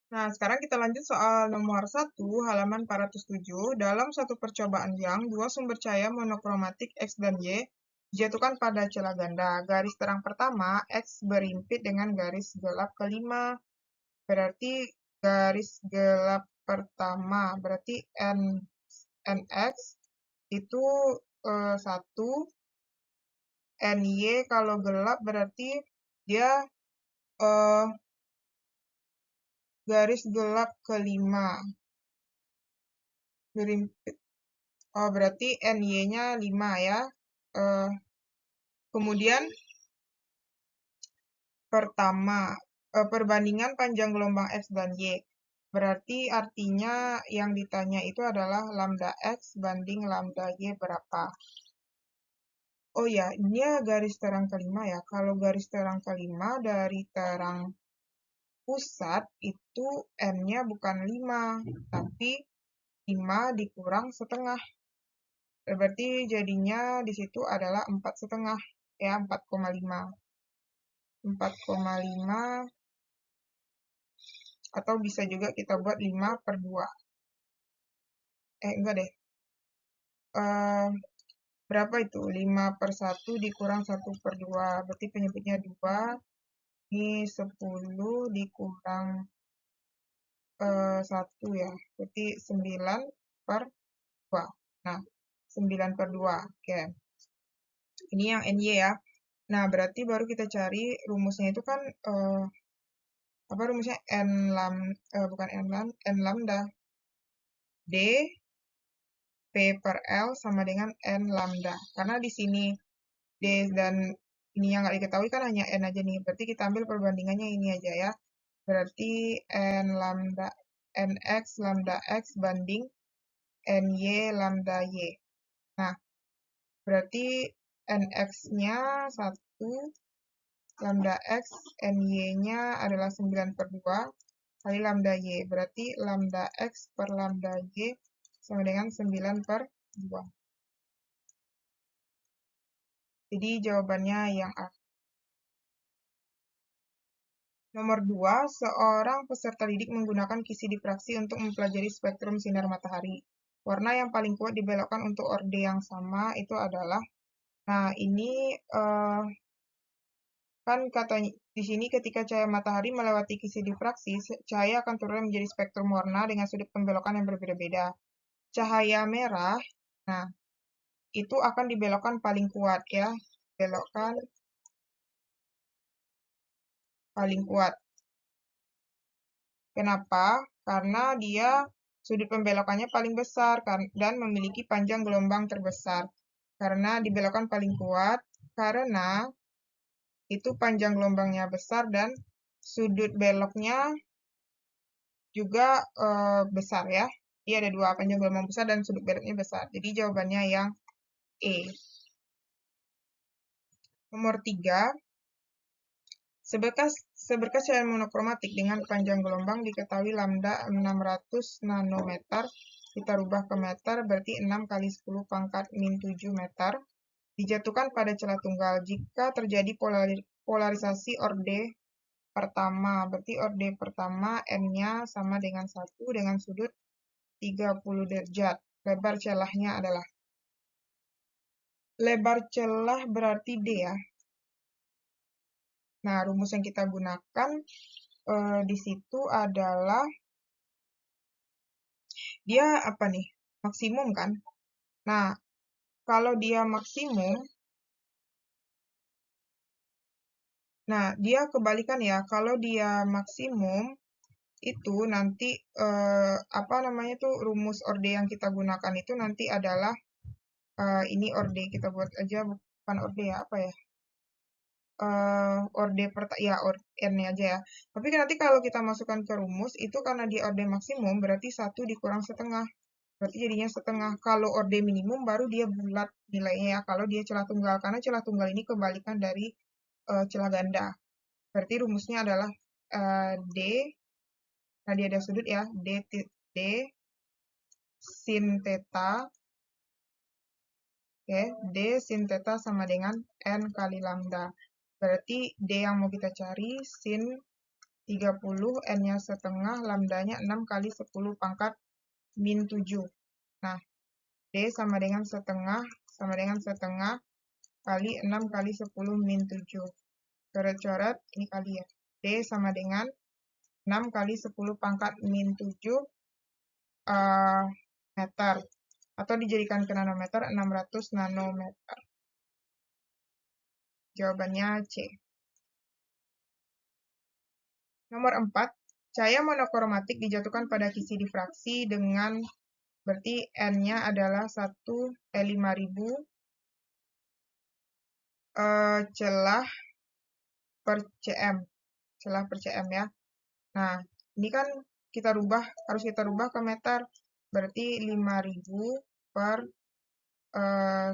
Nah, sekarang kita lanjut soal nomor 1, halaman 407. Dalam suatu percobaan yang dua sumber cahaya monokromatik X dan Y dijatuhkan pada celah ganda. Garis terang pertama, X berimpit dengan garis gelap kelima. Berarti garis gelap pertama, berarti NX itu 1, NY kalau gelap berarti dia eh, garis gelap kelima. Berimpit. Oh, berarti NY-nya 5 ya. Eh, kemudian pertama, perbandingan panjang gelombang X dan Y. Berarti artinya yang ditanya itu adalah lambda X banding lambda Y berapa. Oh ya, ini garis terang kelima ya. Kalau garis terang kelima dari terang pusat itu N-nya bukan 5, tapi 5 dikurang setengah. Berarti jadinya di situ adalah 4,5 ya, 4,5. 4,5 atau bisa juga kita buat 5/2. Enggak deh. Berapa itu? 5/1 dikurang 1/2. Berarti penyebutnya 2. Ini 10 dikurang 1 ya. Berarti 9/2. Nah, 9/2. Oke. Ini yang NY ya. Nah, berarti baru kita cari rumusnya itu kan apa rumusnya bukan n lambda d p per l sama dengan n lambda. Karena di sini d dan ini yang nggak diketahui kan hanya n aja nih. Berarti kita ambil perbandingannya ini aja ya. Berarti nx lambda x banding ny lambda y. Nah, berarti nx-nya 1, lambda x, ny-nya adalah 9/2 kali lambda y. Berarti lambda x per lambda y sama dengan 9/2. Jadi jawabannya yang A. Nomor 2, seorang peserta didik menggunakan kisi difraksi untuk mempelajari spektrum sinar matahari. Warna yang paling kuat dibelokkan untuk orde yang sama itu adalah, nah ini kan katanya di sini ketika cahaya matahari melewati kisi difraksi, cahaya akan turun menjadi spektrum warna dengan sudut pembelokan yang berbeda-beda. Cahaya merah, nah itu akan dibelokkan paling kuat ya, belokkan paling kuat. Kenapa? Karena dia sudut pembelokannya paling besar dan memiliki panjang gelombang terbesar. Karena dibelokkan paling kuat, karena itu panjang gelombangnya besar dan sudut beloknya juga besar ya. Jadi ada 2, panjang gelombang besar dan sudut beloknya besar. Jadi jawabannya yang E. Nomor 3, seberkas cahaya monokromatik dengan panjang gelombang diketahui lambda 600 nanometer, kita rubah ke meter, berarti 6 kali 10 pangkat min 7 meter, dijatuhkan pada celah tunggal. Jika terjadi polarisasi orde pertama, berarti orde pertama N-nya sama dengan 1 dengan sudut 30 derajat. Lebar celahnya adalah, lebar celah berarti D ya. Nah, rumus yang kita gunakan di situ adalah dia apa nih? Maksimum kan? Nah, kalau dia maksimum, nah dia kebalikan ya. Kalau dia maksimum itu nanti apa namanya tuh rumus orde yang kita gunakan itu nanti adalah ini orde kita buat aja bukan orde ya apa ya? Orde ya n-nya aja ya. Tapi nanti kalau kita masukkan ke rumus itu karena dia orde maksimum berarti 1 dikurang setengah. Berarti jadinya setengah. Kalau orde minimum baru dia bulat nilainya ya. Kalau dia celah tunggal. Karena celah tunggal ini kebalikan dari celah ganda. Berarti rumusnya adalah D. Tadi ada sudut ya. D sin theta. Oke, D sin theta sama dengan N kali lambda. Berarti D yang mau kita cari sin 30, N-nya setengah, lambdanya 6 kali 10 pangkat min 7. Nah, D sama dengan setengah kali 6 kali 10 min 7. Coret-coret, ini kali ya. D sama dengan 6 kali 10 pangkat min 7 meter. Atau dijadikan ke nanometer, 600 nanometer. Jawabannya C. Nomor 4, cahaya monokromatik dijatuhkan pada kisi difraksi dengan berarti N-nya adalah 5000 celah per cm. Celah per cm ya. Nah, ini kan harus kita rubah ke meter. Berarti 5000 per 10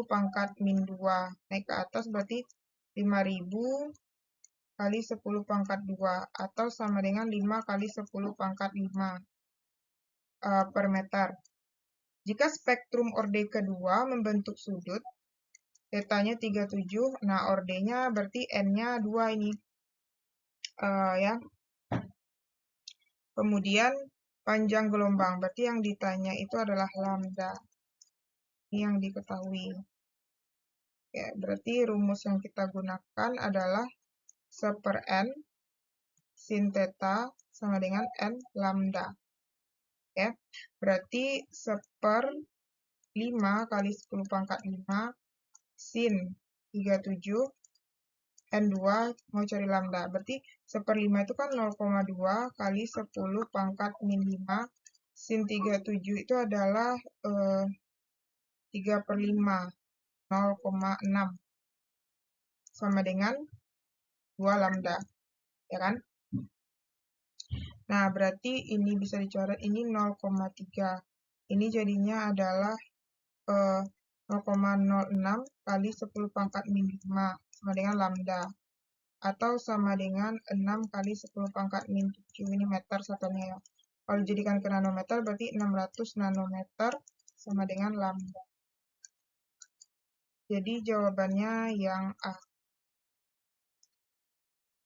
pangkat min 2. Naik ke atas berarti 5000 kali 10 pangkat 2. Atau sama dengan 5 kali 10 pangkat 5 per meter. Jika spektrum orde kedua membentuk sudut, tetanya 37, nah ordenya berarti N-nya 2 ini. Ya. Kemudian panjang gelombang, berarti yang ditanya itu adalah lambda. Ini yang diketahui. Oke, berarti rumus yang kita gunakan adalah 1/n sin theta sama dengan n lambda. Oke, berarti 1/5 kali 10 pangkat 5 sin 37 N2 mau cari lambda. Berarti 1/5 itu kan 0,2 kali 10 pangkat min 5 sin 37 itu adalah 3/5, 0,6 sama dengan 2 lambda, ya kan? Nah, berarti ini bisa dicoret, ini 0,3. Ini jadinya adalah 0,06 kali 10 pangkat min 5 sama dengan lambda. Atau sama dengan 6 kali 10 pangkat min 7, ini meter satunya ya. Kalau dijadikan ke nanometer berarti 600 nanometer sama dengan lambda. Jadi jawabannya yang A.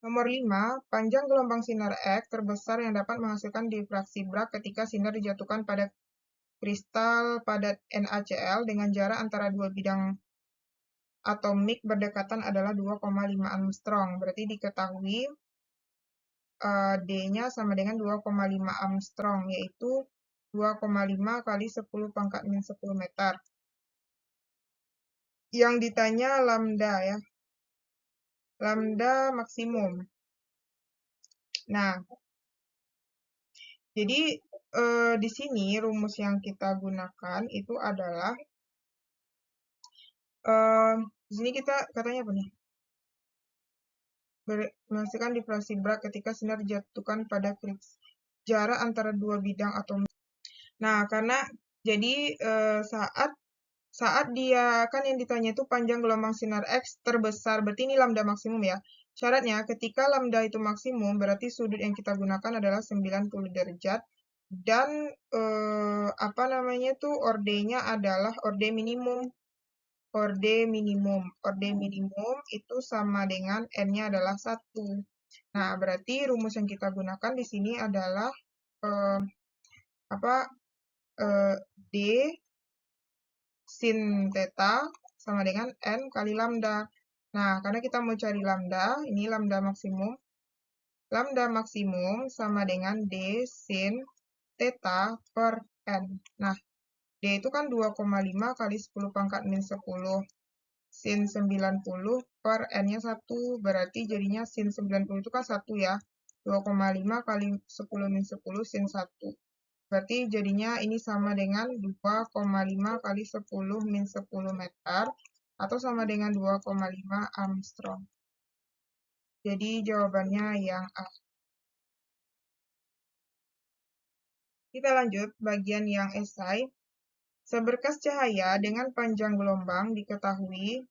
Nomor 5, panjang gelombang sinar X terbesar yang dapat menghasilkan difraksi Bragg ketika sinar dijatuhkan pada kristal padat NaCl dengan jarak antara dua bidang atomik berdekatan adalah 2,5 Armstrong. Berarti diketahui D-nya sama dengan 2,5 Armstrong, yaitu 2,5 kali 10 pangkat min 10 meter. Yang ditanya lambda ya. Lambda maksimum. Nah, jadi di sini rumus yang kita gunakan itu adalah di sini kita katanya apa nih? Menghasilkan difraksi Bragg ketika sinar dijatuhkan pada jarak antara dua bidang atomik. Nah, karena jadi saat dia kan yang ditanya itu panjang gelombang sinar X terbesar, berarti ini lambda maksimum ya. Syaratnya ketika lambda itu maksimum berarti sudut yang kita gunakan adalah 90 derajat dan apa namanya tuh ordenya adalah orde minimum. Orde minimum itu sama dengan N-nya adalah 1. Nah, berarti rumus yang kita gunakan di sini adalah D sin theta sama dengan N kali lambda. Nah, karena kita mau cari lambda, ini lambda maksimum. Lambda maksimum sama dengan D sin theta per N. Nah, D itu kan 2,5 kali 10 pangkat min 10. Sin 90 per N-nya 1. Berarti jadinya sin 90 itu kan 1 ya. 2,5 kali 10 min 10 sin 1. Berarti jadinya ini sama dengan 2,5 kali 10 min 10 meter. Atau sama dengan 2,5 Armstrong. Jadi jawabannya yang A. Kita lanjut bagian yang esai. Seberkas cahaya dengan panjang gelombang diketahui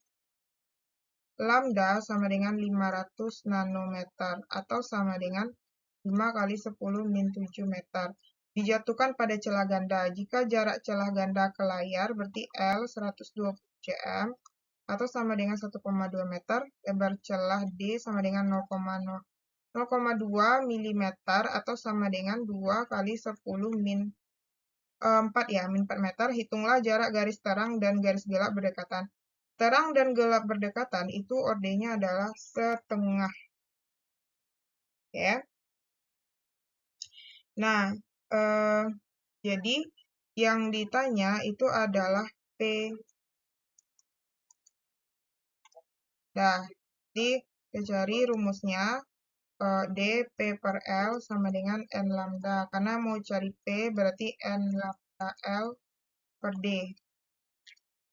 lambda sama dengan 500 nanometer atau sama dengan 5 kali 10 min 7 meter. Dijatuhkan pada celah ganda. Jika jarak celah ganda ke layar berarti L 120 cm atau sama dengan 1,2 meter. Lebar celah D sama dengan 0,0 0,2 mm atau sama dengan 2 kali 10 min 4 ya, min 4 meter. Hitunglah jarak garis terang dan garis gelap berdekatan. Terang dan gelap berdekatan itu ordenya adalah setengah. Ya. Nah, jadi yang ditanya itu adalah P. Nah, jadi kita cari rumusnya. D P per L sama dengan N lambda. Karena mau cari P berarti N lambda L per D.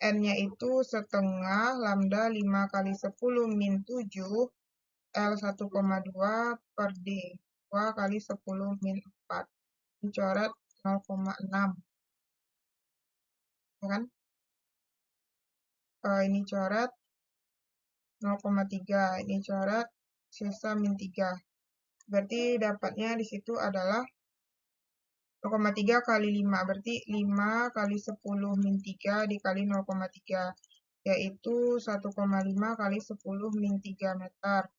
N-nya itu setengah, lambda 5 kali 10 min 7, L 1,2 per D. 2 kali 10 min 4. Dicoret 0,6. Ya kan? Ini coret 0,3. Ini coret sisa min 3. Berarti dapatnya di situ adalah 0,3 kali 5, berarti 5 kali 10 min 3 dikali 0,3, yaitu 1,5 kali 10 min 3 meter.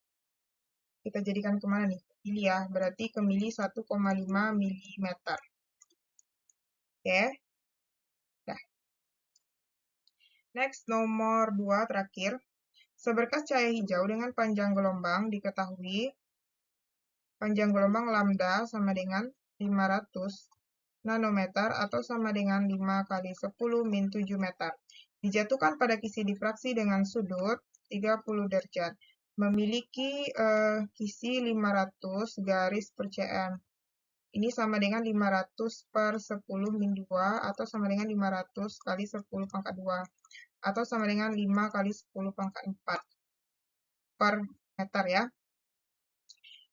Kita jadikan kemana nih? Mili ya, berarti ke mili 1,5 mm. Oke. Nah. Next, nomor 2 terakhir. Seberkas cahaya hijau dengan panjang gelombang diketahui. Panjang gelombang lambda sama dengan 500 nanometer atau sama dengan 5 kali 10 min 7 meter. Dijatuhkan pada kisi difraksi dengan sudut 30 derajat. Memiliki kisi 500 garis per cm. Ini sama dengan 500 per 10 min 2 atau sama dengan 500 kali 10 pangkat 2 atau sama dengan 5 kali 10 pangkat 4 per meter ya.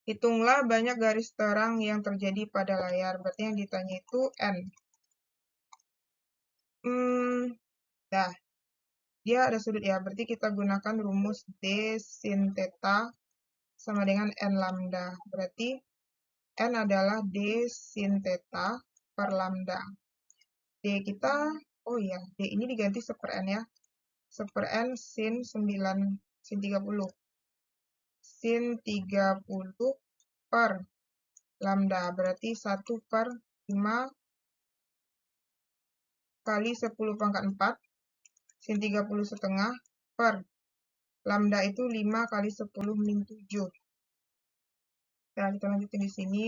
Hitunglah banyak garis terang yang terjadi pada layar. Berarti yang ditanya itu N. Nah, dia ada sudut ya. Berarti kita gunakan rumus D sin theta sama dengan N lambda. Berarti N adalah D sin theta per lambda. D kita, oh iya, D ini diganti 1/N ya. 1/N sin 9, sin 30. Sin 30 per lambda. Berarti 1 per 5 kali 10 pangkat 4. Sin 30 setengah per lambda itu 5 kali 10 min 7. Nah, kita lanjutin di sini.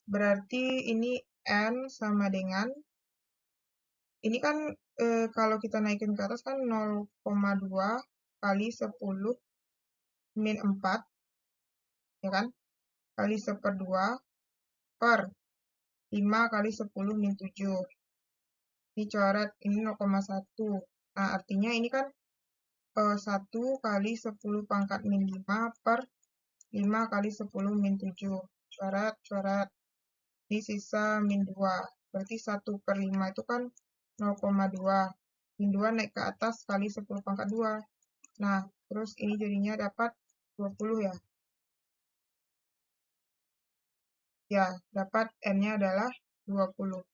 Berarti ini N sama dengan, ini kan kalau kita naikin ke atas kan 0,2 kali 10 min 4, ya kan? Kali 1/2 per 5 kali 10 min 7. Dicoret, ini 0,1. Nah, artinya ini kan 1 kali 10 pangkat min 5 per 5 kali 10 min 7. Coret, coret. Di sisa min 2. Berarti 1 per 5 itu kan 0,2. Min 2 naik ke atas kali 10 pangkat 2. Nah, terus ini jadinya dapat 20 ya. Ya, dapat N-nya adalah 20.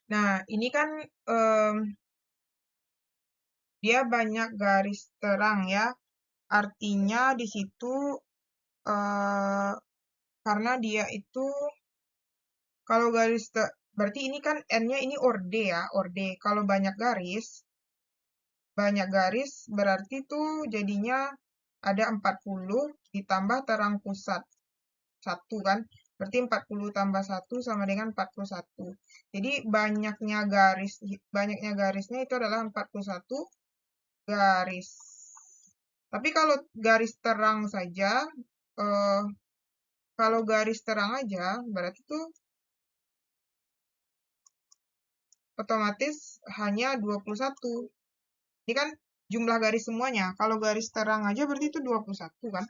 Nah, ini kan dia banyak garis terang ya. Artinya di situ karena dia itu kalau garis berarti ini kan N-nya ini orde ya, orde. Kalau banyak garis berarti tuh jadinya ada 40 ditambah terang pusat 1 kan. Berarti 40 tambah 1 sama dengan 41. Jadi banyaknya garisnya itu adalah 41 garis. Tapi kalau garis terang saja, kalau garis terang aja, berarti tuh otomatis hanya 21. Ini kan jumlah garis semuanya. Kalau garis terang aja berarti itu 21 kan.